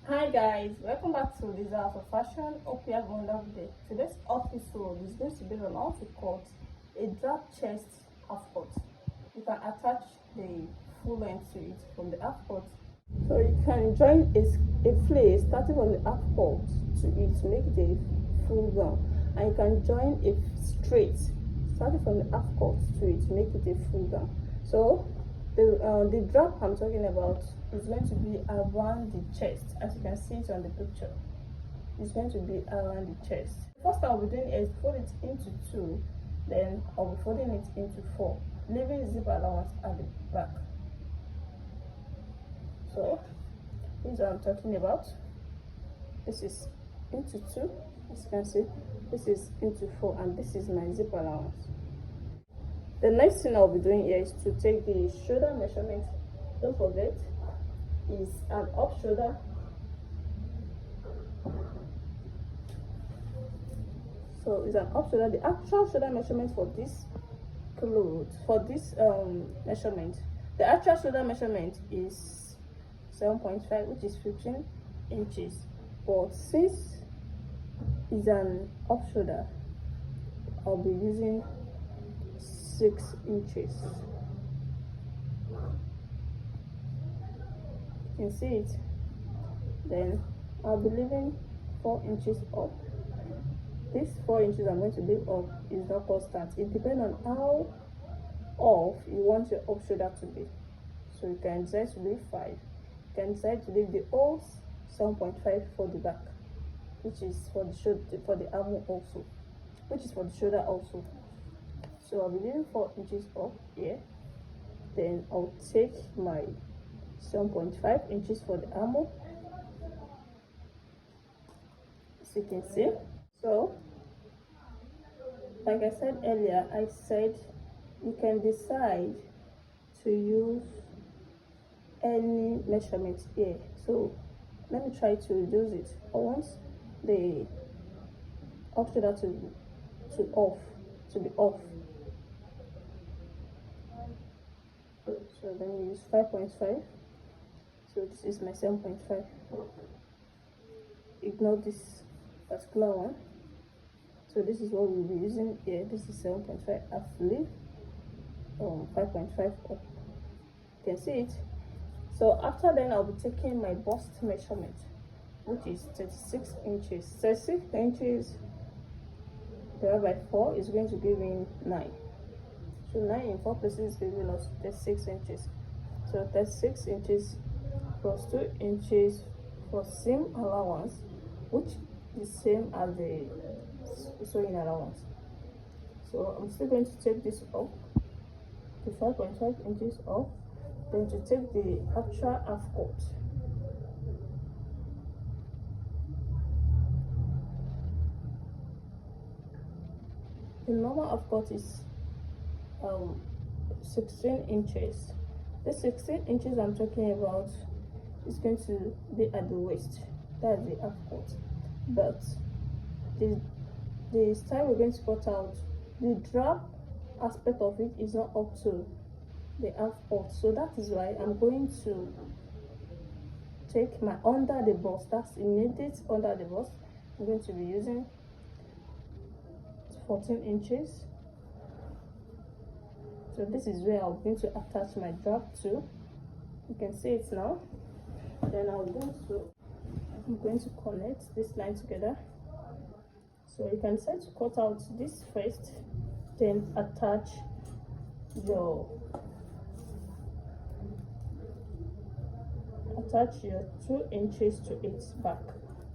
Hi guys, welcome back to Desire for Fashion. Hope you have a wonderful day. Today's episode is going to be on how to cut a drap chest half cut. You can attach the full length to it from the half cut. So you can join a flare starting from the half cut to it to make the full gown, and you can join a straight starting from the half cut to it to make it a full gown. So the drap I'm talking about is going to be around the chest, as you can see it on the picture. It's going to be around the chest. First I'll be doing is fold it into 2, then I'll be folding it into 4, leaving zip allowance at the back. So this is what I'm talking about. This is into 2, as you can see. This is into 4, and this is my zip allowance. The next thing I'll be doing here is to take the shoulder measurement. Don't forget, is an up shoulder. So it's an up shoulder. The actual shoulder measurement for this cloth, for this measurement, the actual shoulder measurement is 7.5, which is 15 inches. But since it's an up shoulder, I'll be using 6 inches. You can see it. Then I'll be leaving 4 inches up. This 4 inches I'm going to leave up is not constant. It depends on how off you want your up shoulder to be. So you can decide to leave 5. You can decide to leave the whole 7.5 for the back, which is for the shoulder, for the arm also, which is for the shoulder also. So I'll be leaving 4 inches up here. Then I'll take my 7.5 inches for the armor, as you can see. So like I said earlier, I said you can decide to use any measurement here. So let me try to reduce it. I want the up shoulder to be off. So then we use 5.5. So this is my 7.5. Ignore this particular one. So this is what we'll be using here. This is 7.5. I have to leave 5.5 up. You can see it. So after then I'll be taking my bust measurement, which is 36 inches. 36 inches divided by 4 is going to give me 9. So 9 in 4 places is giving us 36 inches. So 36 inches plus 2 inches for seam allowance, which is same as the sewing allowance. So I'm still going to take this up to 5.5 inches up, then to take the actual half cut. The normal half cut is 16 inches. The 16 inches I'm talking about is going to be at the waist. That's the half cut. But the style we're going to cut out, the drap aspect of it is not up to the half cut. So that is why I'm going to take my under the bust. That's immediate under the bust. I'm going to be using 14 inches. So this is where I'm going to attach my drap to. You can see it now. Then I'm going to connect this line together. So you can decide to cut out this first, then attach your 2 inches to it back.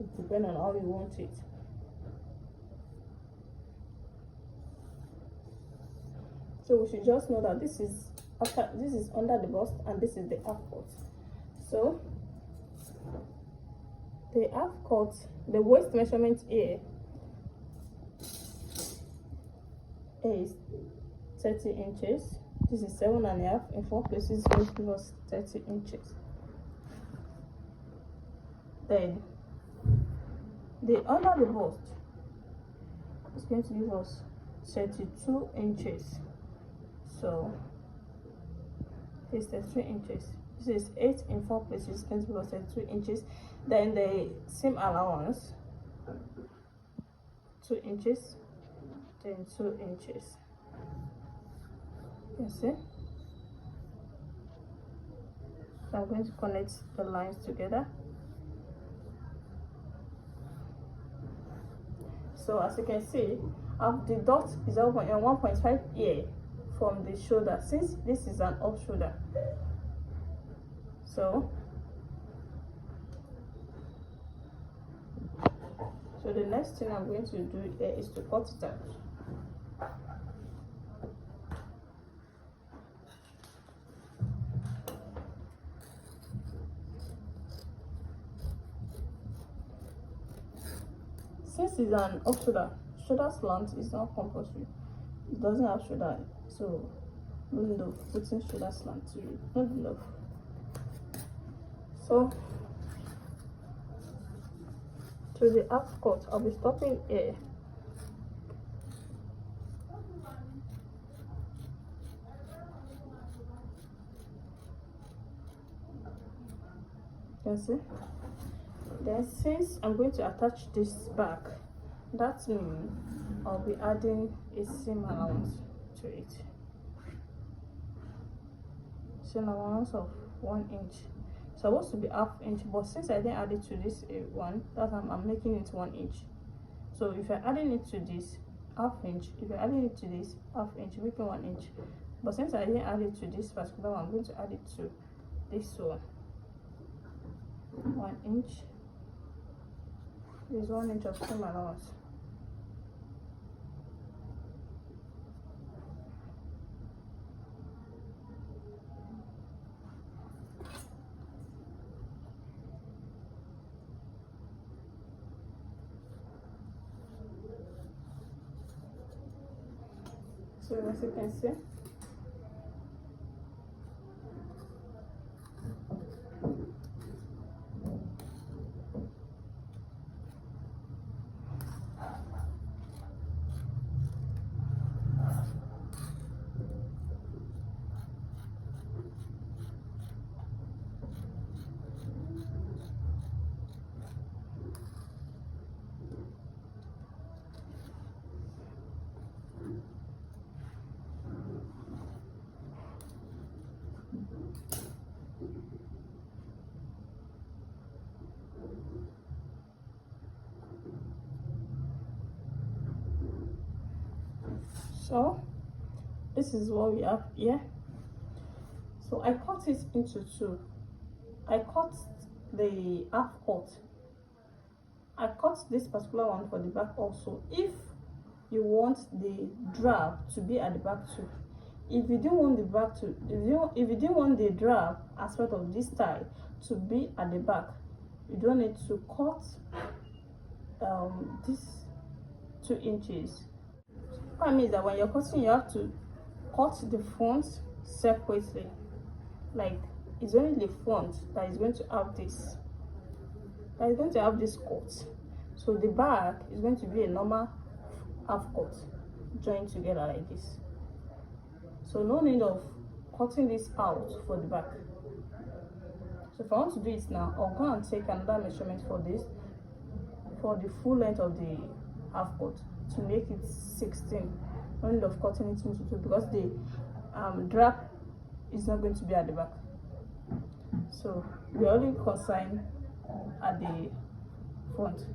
It depends on how you want it. So we should just know that this is under the bust and this is the half cut. So the half cut, the waist measurement here is 30 inches. This is 7.5 in 4 places, going to give us 30 inches. Then the under the bust is going to give us 32 inches. So it's 33 inches. This is 8 in 4 places, going to be 32 inches. Then the seam allowance, 2 inches, then 2 inches. You see? So I'm going to connect the lines together. So as you can see, the dot is 1.5 here from the shoulder, since this is an off shoulder. So the next thing I'm going to do here is to cut it out. Since it's an off shoulder, shoulder slant is not compulsory. It doesn't have shoulder, so no need of putting shoulder slant to it. Not enough. So to the half cut, I'll be stopping here. You see? Then since I'm going to attach this back, that means I'll be adding a seam allowance to it. Seam allowance of 1 inch. It's supposed to be ½ inch, but since I didn't add it to this one, that's why I'm making it 1 inch. So if you're adding it to this, ½ inch. If you're adding it to this, ½ inch, making 1 inch. But since I didn't add it to this particular one, I'm going to add it to this one. 1 inch. Is 1 inch of seam allowance. So as you can see, so this is what we have here. So I cut it into two. I cut the half cut. I cut this particular one for the back also, if you want the drap to be at the back too. If you didn't want the back to, if you didn't want the drap aspect of this tie to be at the back, you don't need to cut this 2 inches. What I mean is that when you're cutting, you have to cut the front separately. Like, it's only the front that is going to have this. That is going to have this cut. So the back is going to be a normal half cut joined together like this. So no need of cutting this out for the back. So if I want to do it now, I'll go and take another measurement for this, for the full length of the half cut, to make it 16. No need of cutting it into two, because the drap is not going to be at the back. So we only consign at the front.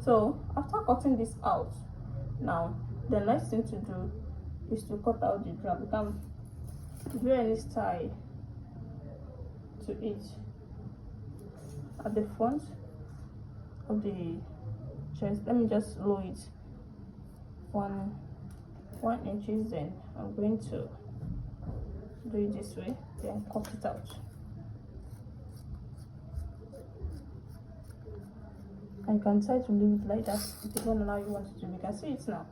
So after cutting this out, now the next thing to do is to cut out the drap. You can do any style to it at the front of the chest. Let me just lower it 1 inches. Then I'm going to do it this way, then cut it out. And you can try to leave it like that if you don't know how you want it to be. You can see it now.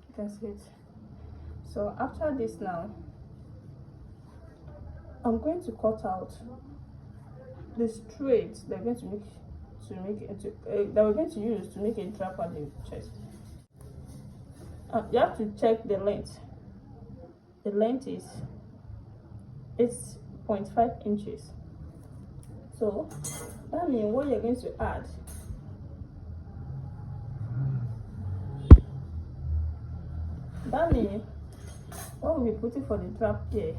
You can see it. So after this now, I'm going to cut out the straight that we're going to make that we're going to use to make a drap at the chest. You have to check the length. The length is 8.5 inches. So that means what you're going to add, that means what we'll be putting for the drape here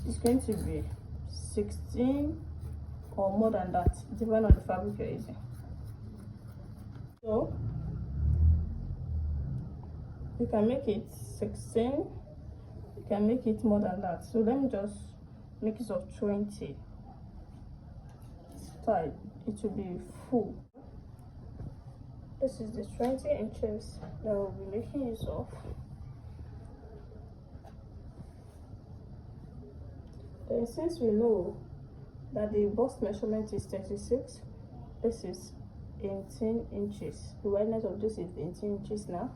is going to be 16 or more than that, depending on the fabric you're using. So you can make it 16, you can make it more than that. So let me just make it of 20. Side, it will be full. This is the 20 inches that we'll be making use of. Then since we know that the bust measurement is 36, this is 18 inches. The wideness of this is 18 inches now.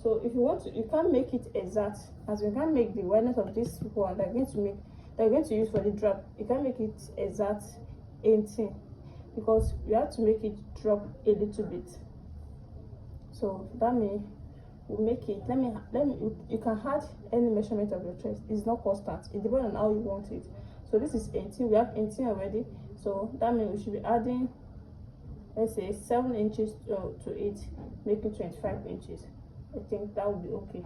So if you want to, you can't make it exact, as you can't make the wideness of this one they're going to use for the drape. You can't make it exact 18 because you have to make it drop a little bit. So that means we'll make it, you can add any measurement of your chest. It's not constant, it depends on how you want it. So this is 18, we have 18 already, so that means we should be adding, let's say 7 inches to 8, making 25 inches. I think that would be okay.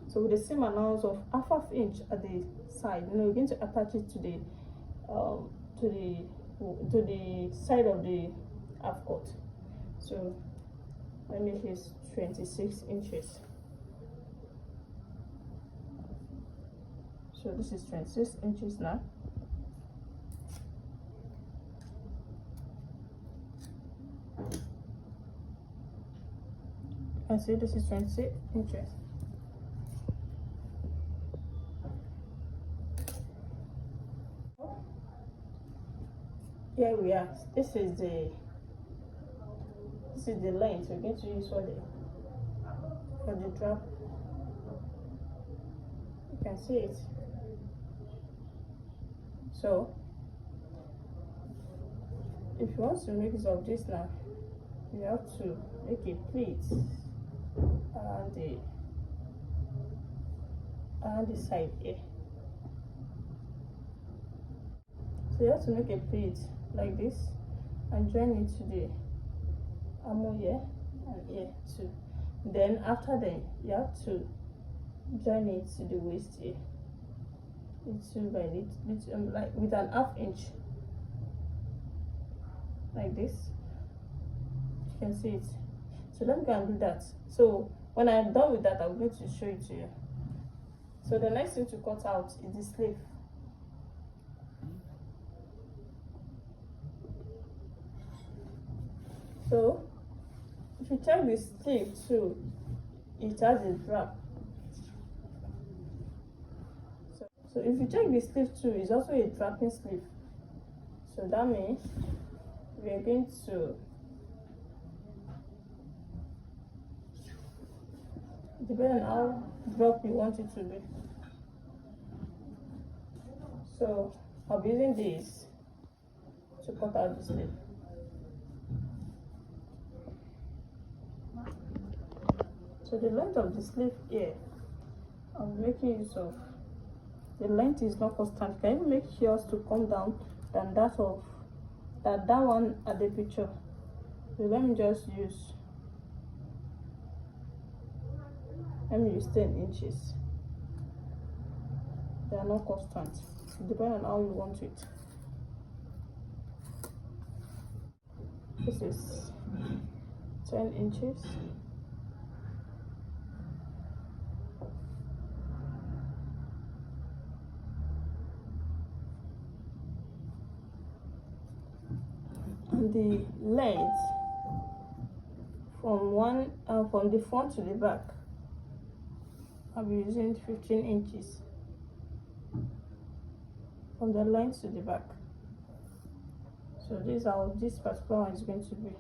So with the same allowance of half inch at the side, we're going to attach it to the side of the half cut. So let me use 26 inches. So this is 26 inches now. And see, this is 26 inches. Here we are. This is the length we're going to use for the drape. You can see it. So if you want to make use of this now, you have to make a pleat around the side here. So you have to make a pleat like this and join it to the armor here and here too. Then after that, you have to join it to the waist here, little by little, like with an half inch, like this. You can see it. So let me go and do that. So when I'm done with that, I'm going to show it to you. So the next thing to cut out is the sleeve. So if you check the sleeve too, it has a drape. So if you check the sleeve too, it's also a draping sleeve. So that means we are going to, depending on how drop you want it to be. So I'll be using this to cut out the sleeve. So the length of the sleeve here, I'm making use of, the length is not constant. Can you make yours to come down than that of that one at the picture? So let me use 10 inches. They are not constant, depending on how you want it. This is 10 inches. And the length from the front to the back, I'll be using 15 inches from the length to the back. So this is how this particular one is going to be.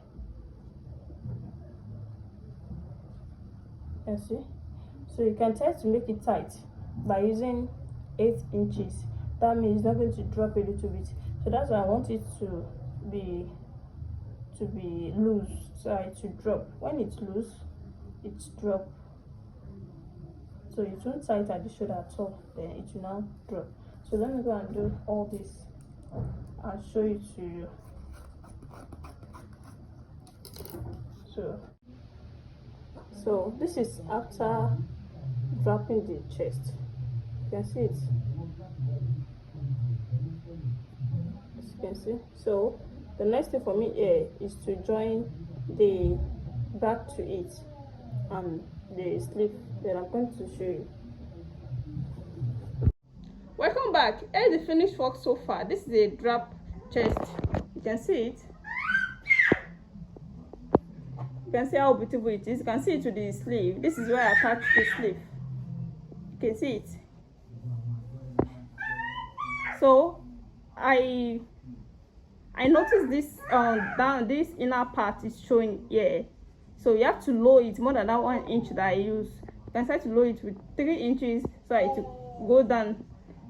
You see? So you can try to make it tight by using 8 inches. That means it's not going to drop a little bit. So that's why I want it to be loose, so it should drop. When it's loose, it's drop. so it won't tight at the shoulder at all, then it will now drop. So let me go and do all this and show it to you. So this is after draping the chest. You can see it, as you can see. So the next thing for me here is to join the back to it and the sleeve that I'm going to show you. Welcome back. Here's the finished work so far. This is a drap chest. You can see it. You can see how beautiful it is. You can see it to the sleeve. This is where I attach the sleeve. You can see it. So I noticed this down this inner part is showing here. So you have to lower it more than that 1 inch that I use. You can try to lower it with 3 inches so it will go down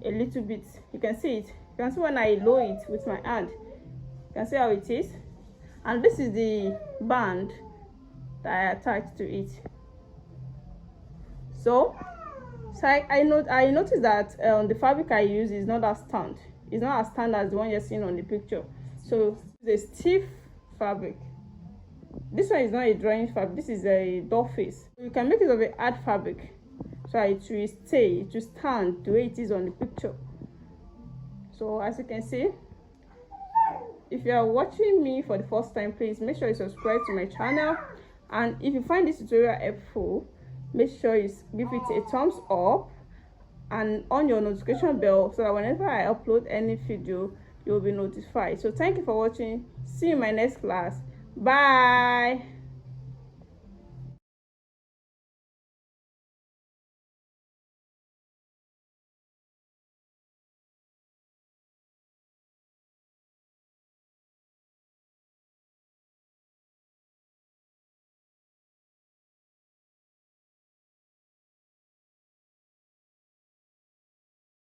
a little bit. You can see it. You can see when I lower it with my hand. You can see how it is. And this is the band that I attached to it. So I noticed that the fabric I use is not as stand. It's not as stand as the one you're seeing on the picture. So it's a stiff fabric. This one is not a drawing fabric. This is a doll face. You can make it of a hard fabric, so it will stay, it will stand the way it is on the picture. So as you can see, if you are watching me for the first time, please make sure you subscribe to my channel, and if you find this tutorial helpful, make sure you give it a thumbs up and on your notification bell so that whenever I upload any video, you will be notified. So thank you for watching. See you in my next class. Bye.